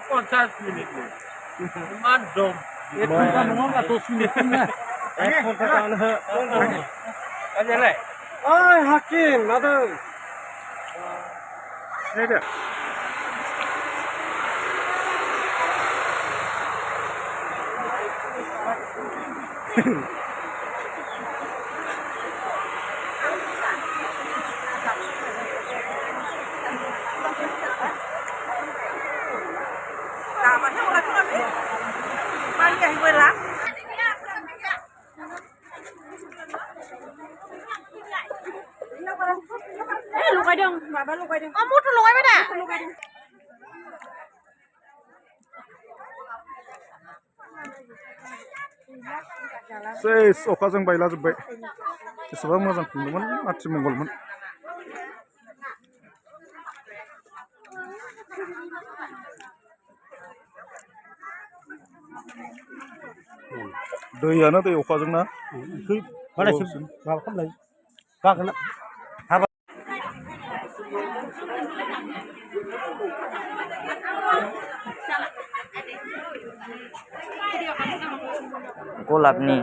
50 minute ইমান দম nggak tahu sunnahnya. aja le Hakim, ada. Ada. lukay dong, baba lukay dong. Kamu tuh lukay ba na? Seis okazang bayla जोब्बाय एसेबां मोजां खुंदोंमोन आथिमंगलमोन दैयानो दै अखाजोंना बानायसिम माबा खालामलाय गाखोना गलाबनि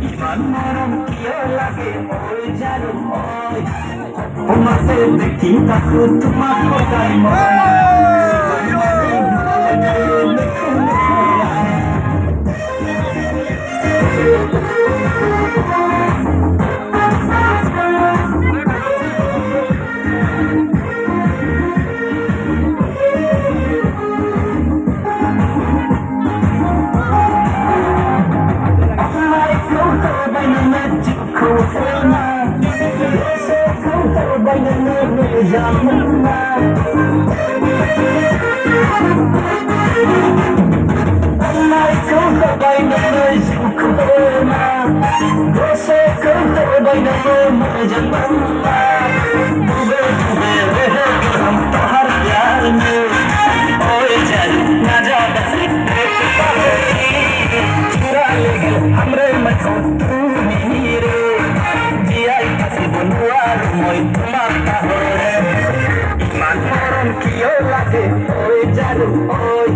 ইমান মরম কিয় লাগে ওই জানো ওই তোমাকে দেখি তাকু তোমার কথাই हमरे मतो तू रे जिया कासी बनुआर মই তোমার তাহরে ইমান মরণ কিও লাগে ওই জানো ওই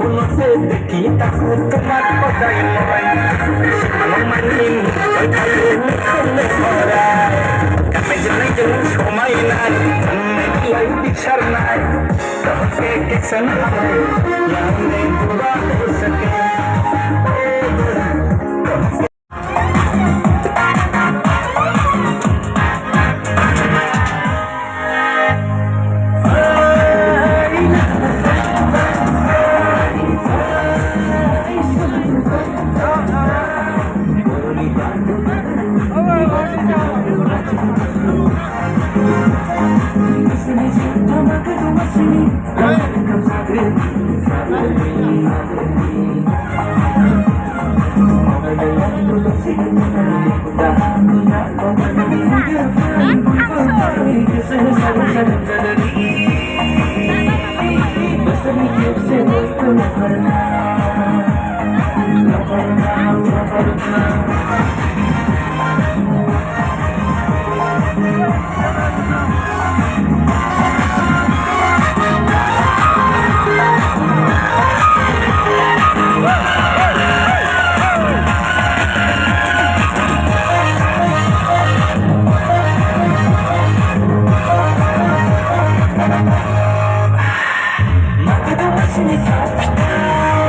উনতে দেখি তাকু তোমার কথাই মই আমার মানিম ওই খালি মুখলে ভরা কামে জনে জনে সময় নাই লাই বিচার নাই তোকে কেসন হবে লানে পুরা हो सके Make it a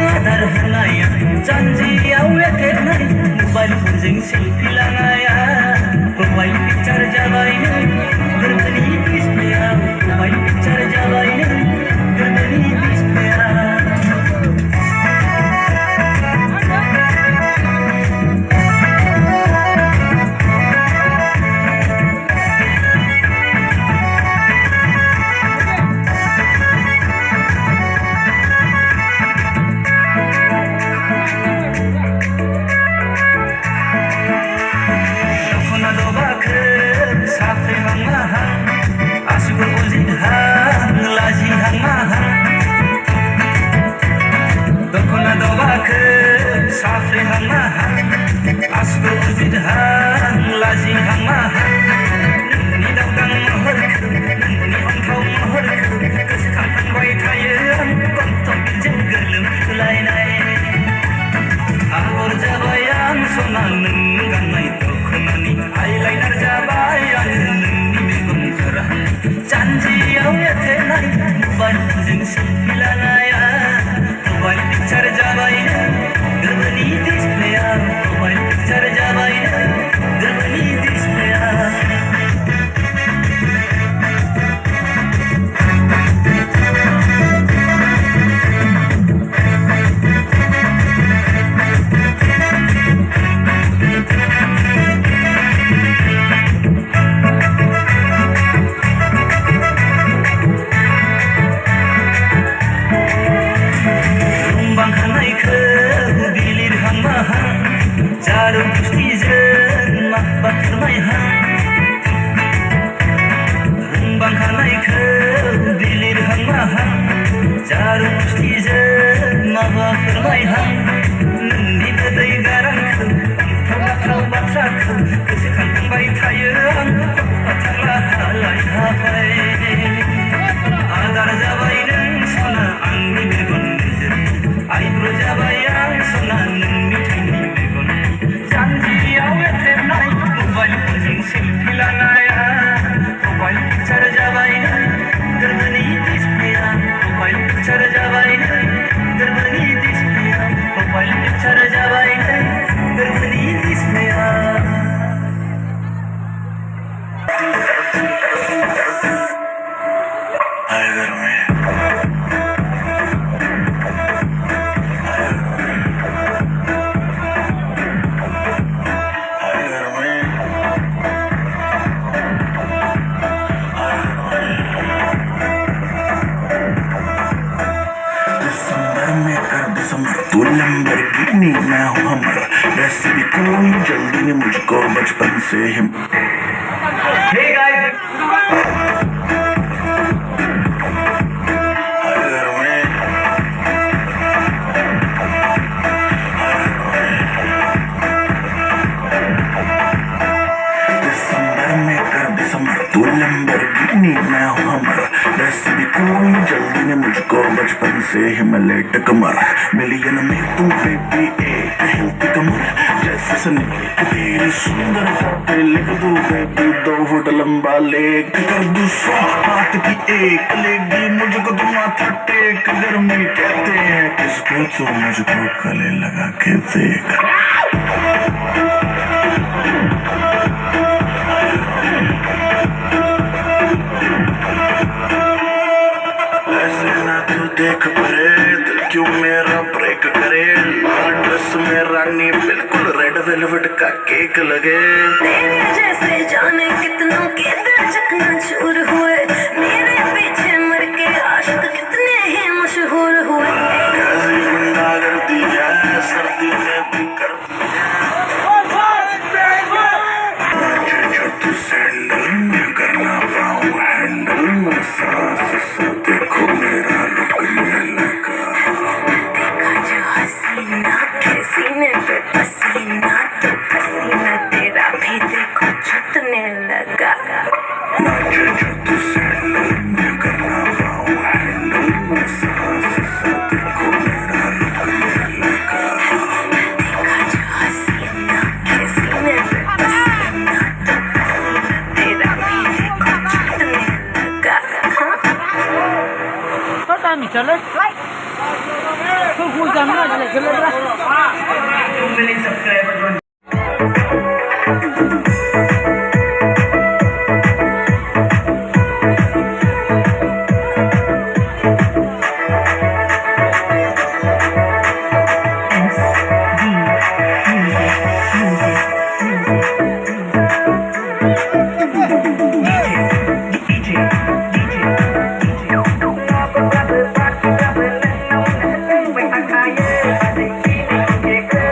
आदार होनाया जानजियाव एथेबनाय मबाइल फनजों सेलफि लानाया प्रफाइल पिक्चार जाबायनो गोरबोनि डिसप्लेयाव प्रफाइल पिक्चार जाबायनो गोरबोनि डिसप्लेयाव साफ्रे हांमा आसुगो उजिदहां लाजि हांमा नोंनि दावगां महरखौ नोंनि अन्थाव महरखौ गोसोखांफ्लांबाय थायो आं गन्थंजों गोलोमफ्रुलायनाय आगर जाबाय आं सना नों गाननाय दखनानि आइलाइनार जाबाय आङो नोंनि मेगन जरा जानजियाव एथेनाय मबाइलजों सेलफि लानाया मबाइल पिक्चार जाबायनो गोरबोनि डिसप्लेयाव मबाइल पिक्चार जाबायनो गोरबोनि डिसप्लेयाव जारौ गुस्थिजों माबा फोरमायहां रोंबांखानायखौ बिलिरहां माहां जारौ गुस्थिजों माबा फोरमायहां नोंनि गोदै गारांखौ अन्थाव बाथाव बाथ्राखौ गोसोखांबाय थायो आं बाथांला हालाय हाबाय आदार जाबाय नों सना आंनि मेगन नोजोर आइब्र' जाबाय आं सना नोंनि थैनि मेगन जानजियाव एथेबनाय मबाइल फनजों सेलफि लानाया मबाइल पिक्चार जाबायनो गोरबोनि डिसप्लेयाव मबाइल पिक्चार जाबायनो गोरबोनि डिसप्लेयाव मबाइल पिक्चार जाबायनो गोरबोनि डिसप्लेयाव तू लैम्बोर्गिनी मैं हूँ हमर वैसे भी कोई जल्दी नहीं मुझको बचपन से ही Hey guys तू लैम्बोर्गिनी मैं हूँ हमर वैसे भी कोई जल्दी ने मुझको बचपन से ही मैं लेट कमर मिलियन में तू बेबी एक हिलती कमर जैसे सनी तेरी सुंदर पे लिख दूं बेबी 2 फुट लंबा लेक कर दूं 100 हाथ की एक लेगी मुझको तुम माथा टेक गर्मी कहते हैं किसको तो मुझको गले लगा के देख देख परे दिल क्यों मेरा ब्रेक करे लाल ड्रेस में रानी बिल्कुल रेड वेलवेट का केक लगे तेरे जैसे जाने कितनों के दिल चकना चूर हुए मेरे पीछे मर के आशिक कितने ही मशहूर हुए कैसी गुंडागर्दी है सर्दी में भी करती है तू सैंडल में करना पाऊँ हैंडल में सांस से देखो मेरा रुकने लगा देखा जो हसीना के सीने पे पसीना तो पसीना तेरा भी देखो 2 million subscribers on DJ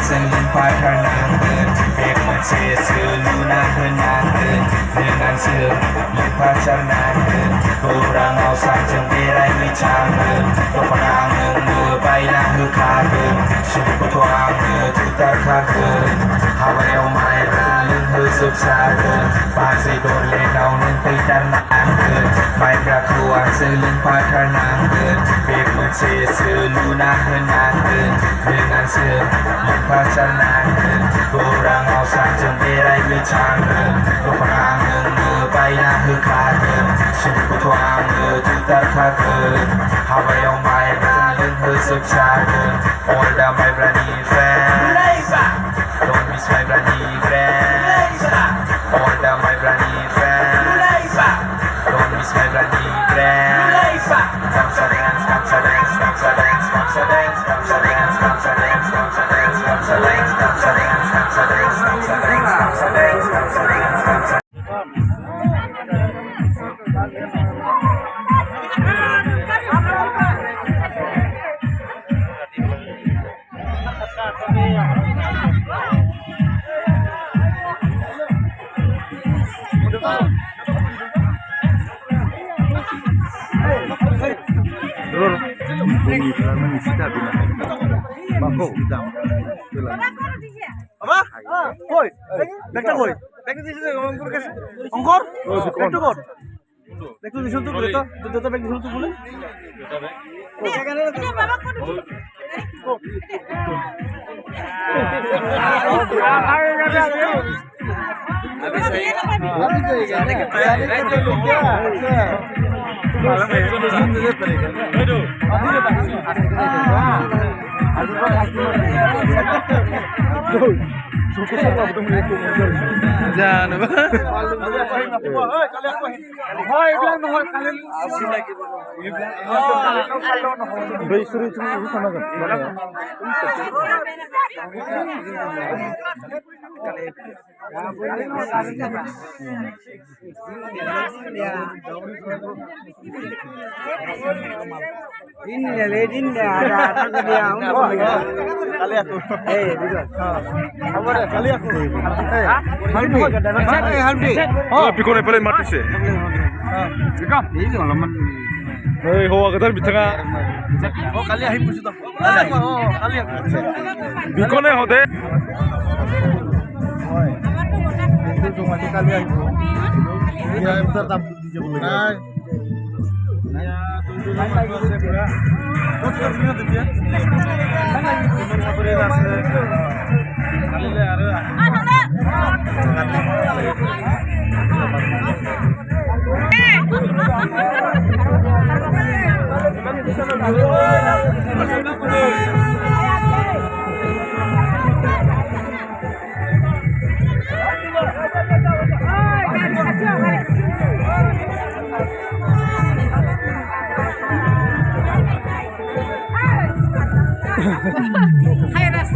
Seling pacarnakan Bek mense seluna henangkan Dengan seling pacarnakan Kurang mau sanjeng berai wicangkan Kepenangan ngebainah hekakan Suku tuang ngejutar kakan Hawa yang mai berleng hesuksakan Pasai dole daunan peitarnakan Mai berakuan seling pacarnakan Bek mense seluna henangkan Dengan seling pacarnakan Kurang mau sanjeng berai wicangkan Kepenangan ngebainah hekakan Suku tuang ngejutar kakan Hawa yang mai berleng hesuksakan All damai berani fan Don't miss my berani friend All damai berani fan Don't miss my berani friend Kamsa dance, kamsa dance, kamsa dance, kamsa dance, kamsa dance, kamsa dance, kamsa dance, kamsa dance, kamsa dance, kamsa dance, kamsa dance, kamsa dance, kamsa dance, kamsa Apa? Koi. Bekta koi. Bekta di sini ongkor kes. Ongkor? Bekta koi. Bekta di situ berita. Berita bekta di situ boleh? Ini bapak kok duduk. Jangan apa? Ini ya, ledin ya, ada dia. Kali aku. Kali aku. Oh, pikone paling mati sih. Ini alaman. Hei, hawa kadar bitanga. Oh, kali ahim busu Kali aku. Pikone hode. Itu cuma kali ahim. Ya, bentar tak dijemput. Hai Ras.